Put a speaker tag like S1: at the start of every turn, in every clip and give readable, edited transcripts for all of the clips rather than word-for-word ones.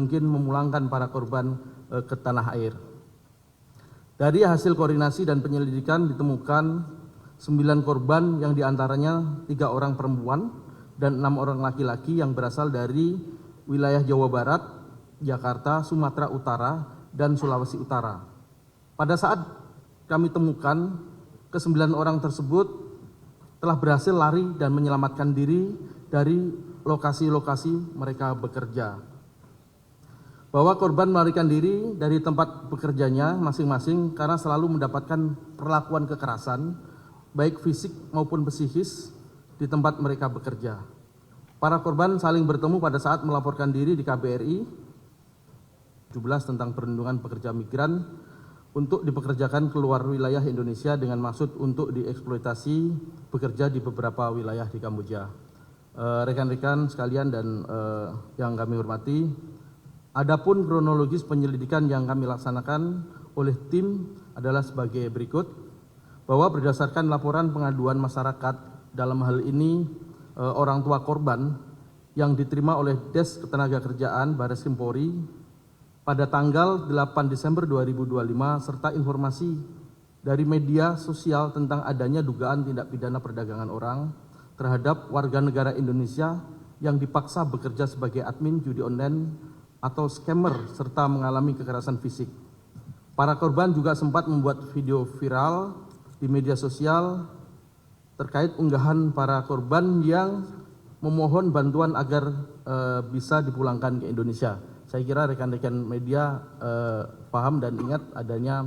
S1: mungkin memulangkan para korban ke tanah air. Dari hasil koordinasi dan penyelidikan ditemukan 9 korban yang diantaranya 3 orang perempuan dan 6 orang laki-laki yang berasal dari wilayah Jawa Barat, Jakarta, Sumatera Utara, dan Sulawesi Utara. Pada saat kami temukan, ke-9 orang tersebut telah berhasil lari dan menyelamatkan diri dari lokasi-lokasi mereka bekerja. Bahwa korban melarikan diri dari tempat bekerjanya masing-masing karena selalu mendapatkan perlakuan kekerasan, baik fisik maupun psikis, di tempat mereka bekerja. Para korban saling bertemu pada saat melaporkan diri di KBRI 17 tentang perlindungan pekerja migran untuk dipekerjakan keluar wilayah Indonesia dengan maksud untuk dieksploitasi bekerja di beberapa wilayah di Kamboja. Rekan-rekan sekalian dan yang kami hormati, adapun kronologis penyelidikan yang kami laksanakan oleh tim adalah sebagai berikut, bahwa berdasarkan laporan pengaduan masyarakat, dalam hal ini orang tua korban yang diterima oleh Des Ketenagakerjaan Baris Krim Polri pada tanggal 8 Desember 2025 serta informasi dari media sosial tentang adanya dugaan tindak pidana perdagangan orang terhadap warga negara Indonesia yang dipaksa bekerja sebagai admin judi online atau scammer serta mengalami kekerasan fisik. Para korban juga sempat membuat video viral di media sosial terkait unggahan para korban yang memohon bantuan agar bisa dipulangkan ke Indonesia. Saya kira rekan-rekan media paham dan ingat adanya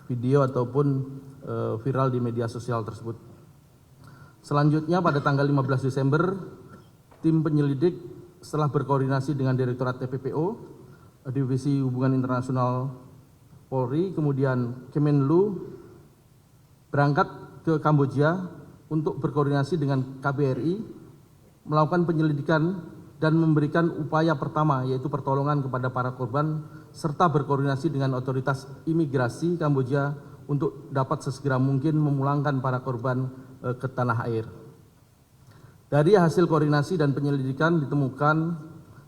S1: video ataupun viral di media sosial tersebut. Selanjutnya pada tanggal 15 Desember, tim penyelidik setelah berkoordinasi dengan Direktorat TPPO, Divisi Hubungan Internasional Polri, kemudian Kemenlu, berangkat ke Kamboja untuk berkoordinasi dengan KBRI, melakukan penyelidikan dan memberikan upaya pertama yaitu pertolongan kepada para korban serta berkoordinasi dengan otoritas imigrasi Kamboja untuk dapat sesegera mungkin memulangkan para korban ke tanah air. Dari hasil koordinasi dan penyelidikan ditemukan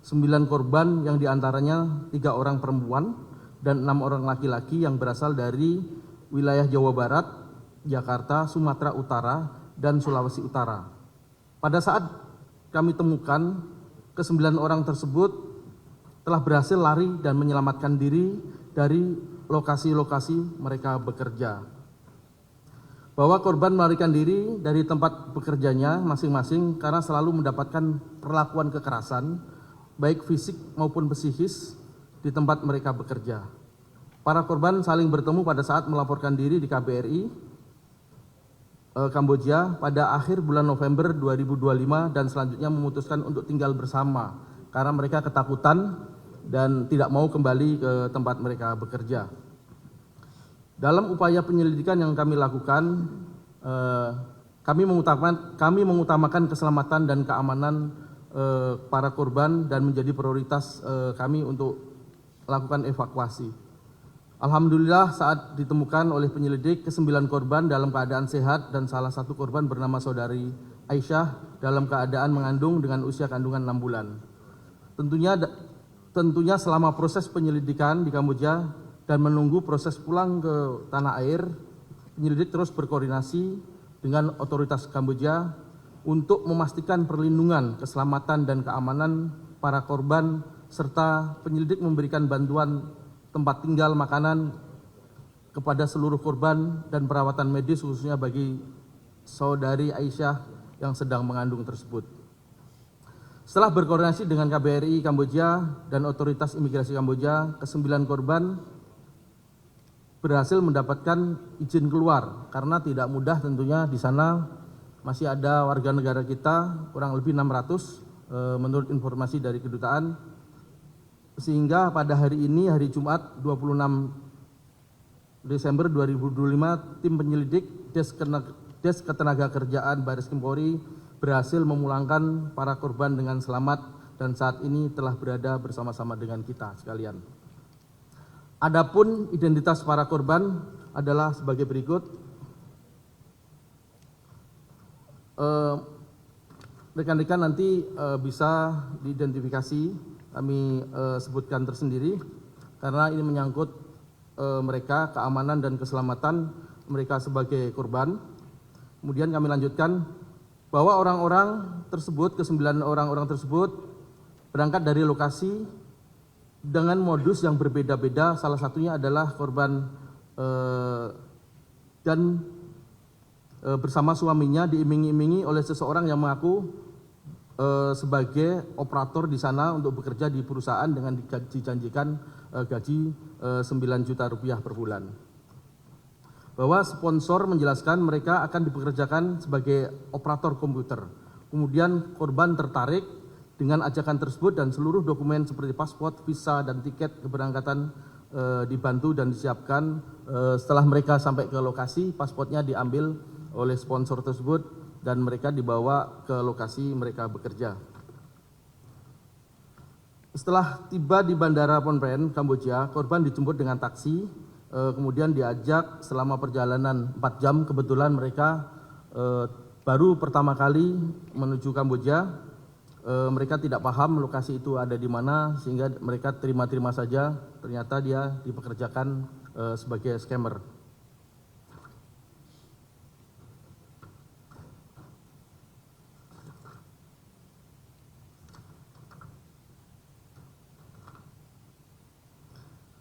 S1: 9 korban yang diantaranya 3 orang perempuan dan 6 orang laki-laki yang berasal dari wilayah Jawa Barat, Jakarta, Sumatera Utara, dan Sulawesi Utara. Pada saat kami temukan, ke-9 orang tersebut telah berhasil lari dan menyelamatkan diri dari lokasi-lokasi mereka bekerja. Bahwa korban melarikan diri dari tempat bekerjanya masing-masing karena selalu mendapatkan perlakuan kekerasan, baik fisik maupun psikis, di tempat mereka bekerja. Para korban saling bertemu pada saat melaporkan diri di KBRI Kamboja pada akhir bulan November 2025 dan selanjutnya memutuskan untuk tinggal bersama karena mereka ketakutan dan tidak mau kembali ke tempat mereka bekerja. Dalam upaya penyelidikan yang kami lakukan, kami mengutamakan keselamatan dan keamanan para korban dan menjadi prioritas kami untuk melakukan evakuasi. Alhamdulillah saat ditemukan oleh penyelidik ke-9 korban dalam keadaan sehat dan salah satu korban bernama saudari Aisyah dalam keadaan mengandung dengan usia kandungan 6 bulan. Tentunya selama proses penyelidikan di Kamboja dan menunggu proses pulang ke tanah air, penyelidik terus berkoordinasi dengan otoritas Kamboja untuk memastikan perlindungan, keselamatan dan keamanan para korban serta penyelidik memberikan bantuan tempat tinggal, makanan kepada seluruh korban dan perawatan medis khususnya bagi saudari Aisyah yang sedang mengandung tersebut. Setelah berkoordinasi dengan KBRI Kamboja dan otoritas imigrasi Kamboja, ke-9 korban berhasil mendapatkan izin keluar karena tidak mudah tentunya di sana masih ada warga negara kita kurang lebih 600 menurut informasi dari kedutaan. Sehingga pada hari ini, hari Jumat 26 Desember 2025, tim penyelidik Des Ketenagakerjaan Baris Krim Polri berhasil memulangkan para korban dengan selamat dan saat ini telah berada bersama-sama dengan kita sekalian. Adapun identitas para korban adalah sebagai berikut. Rekan-rekan nanti bisa diidentifikasi kami sebutkan tersendiri karena ini menyangkut mereka, keamanan dan keselamatan mereka sebagai korban. Kemudian kami lanjutkan bahwa orang-orang tersebut, ke-9 orang tersebut berangkat dari lokasi dengan modus yang berbeda-beda. Salah satunya adalah korban dan bersama suaminya diiming-imingi oleh seseorang yang mengaku sebagai operator di sana untuk bekerja di perusahaan dengan dijanjikan gaji 9 juta rupiah per bulan. Bahwa sponsor menjelaskan mereka akan dipekerjakan sebagai operator komputer. Kemudian korban tertarik dengan ajakan tersebut dan seluruh dokumen seperti paspor, visa, dan tiket keberangkatan dibantu dan disiapkan. Setelah mereka sampai ke lokasi, paspornya diambil oleh sponsor tersebut dan mereka dibawa ke lokasi mereka bekerja. Setelah tiba di Bandara Phnom Penh, Kamboja, korban dijemput dengan taksi, kemudian diajak selama perjalanan 4 jam. Kebetulan mereka baru pertama kali menuju Kamboja, mereka tidak paham lokasi itu ada di mana, sehingga mereka terima-terima saja. Ternyata dia dipekerjakan sebagai scammer.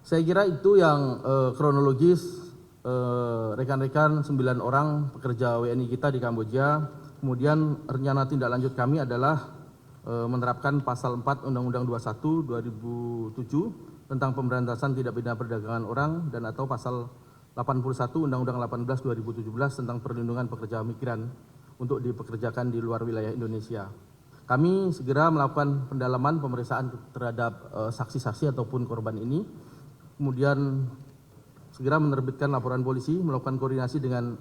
S1: Saya kira itu yang kronologis rekan-rekan 9 orang pekerja WNI kita di Kamboja. Kemudian rencana tindak lanjut kami adalah menerapkan pasal 4 Undang-Undang 21 2007 tentang pemberantasan tindak pidana perdagangan orang dan atau pasal 81 Undang-Undang 18 2017 tentang perlindungan pekerja migran untuk dipekerjakan di luar wilayah Indonesia. Kami segera melakukan pendalaman pemeriksaan terhadap saksi-saksi ataupun korban ini. Kemudian segera menerbitkan laporan polisi, melakukan koordinasi dengan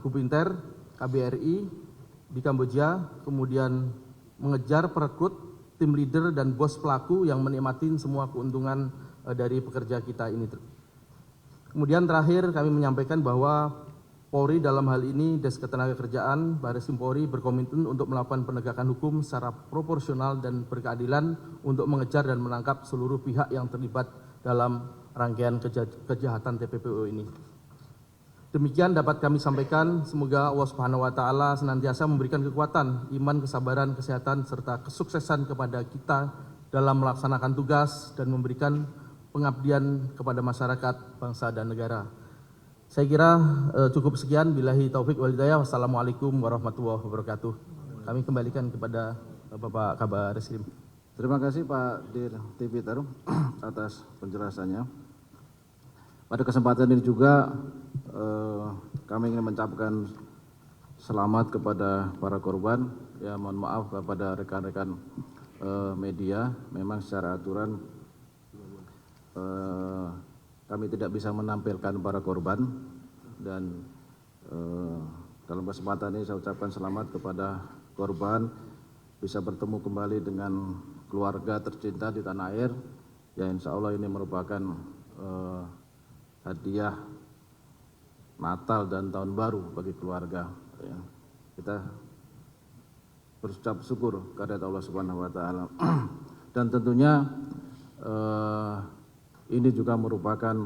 S1: Hubinter, KBRI di Kamboja, kemudian mengejar perekrut, tim leader dan bos pelaku yang menikmati semua keuntungan dari pekerja kita ini. Kemudian terakhir kami menyampaikan bahwa Polri dalam hal ini Des Ketenagakerjaan Bareskrim Polri berkomitmen untuk melakukan penegakan hukum secara proporsional dan berkeadilan untuk mengejar dan menangkap seluruh pihak yang terlibat dalam rangkaian kejahatan TPPO ini. Demikian dapat kami sampaikan. Semoga Allah Subhanahu wa taala senantiasa memberikan kekuatan, iman, kesabaran, kesehatan serta kesuksesan kepada kita dalam melaksanakan tugas dan memberikan pengabdian kepada masyarakat, bangsa dan negara. Saya kira cukup sekian. Billahi taufik wal hidayah. Wassalamualaikum warahmatullahi wabarakatuh. Kami kembalikan kepada Bapak Kabar Reskrim.
S2: Terima kasih Pak Dir Tipiter atas penjelasannya. Pada kesempatan ini juga kami ingin mengucapkan selamat kepada para korban. Ya, mohon maaf kepada rekan-rekan media. Memang secara aturan kami tidak bisa menampilkan para korban dan dalam kesempatan ini saya ucapkan selamat kepada korban bisa bertemu kembali dengan keluarga tercinta di tanah air, ya insya Allah ini merupakan hadiah Natal dan Tahun Baru bagi keluarga. Ya. Kita berucap syukur kehadirat Allah Subhanahu wa taala. Dan tentunya ini juga merupakan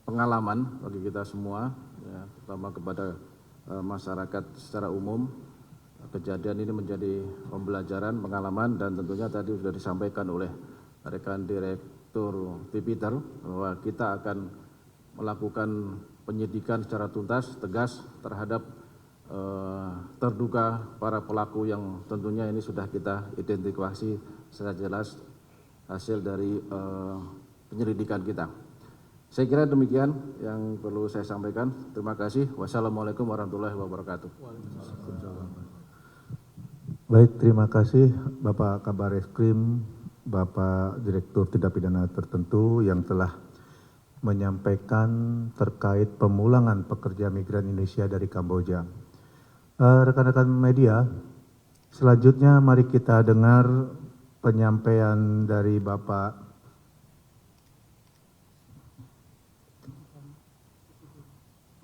S2: pengalaman bagi kita semua, ya, terutama kepada masyarakat secara umum. Kejadian ini menjadi pembelajaran, pengalaman, dan tentunya tadi sudah disampaikan oleh rekan Direktur Tipiter bahwa kita akan melakukan penyidikan secara tuntas, tegas terhadap terduga para pelaku yang tentunya ini sudah kita identifikasi secara jelas hasil dari penyelidikan kita. Saya kira demikian yang perlu saya sampaikan. Terima kasih. Wassalamualaikum warahmatullahi wabarakatuh.
S3: Baik, terima kasih Bapak Kabar Reskrim, Bapak Direktur Tindak Pidana Tertentu yang telah menyampaikan terkait pemulangan pekerja migran Indonesia dari Kamboja. Rekan-rekan media, selanjutnya mari kita dengar penyampaian dari Bapak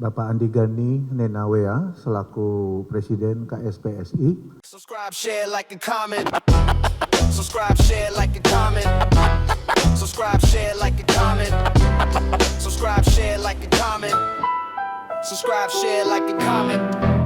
S3: Andi Gani Nenawea selaku Presiden KSPSI.
S4: Subscribe, share, like, and comment. Subscribe, share, like, and comment. Subscribe, share, like, and comment. Subscribe, share, like, and comment. Subscribe, share, like, and comment.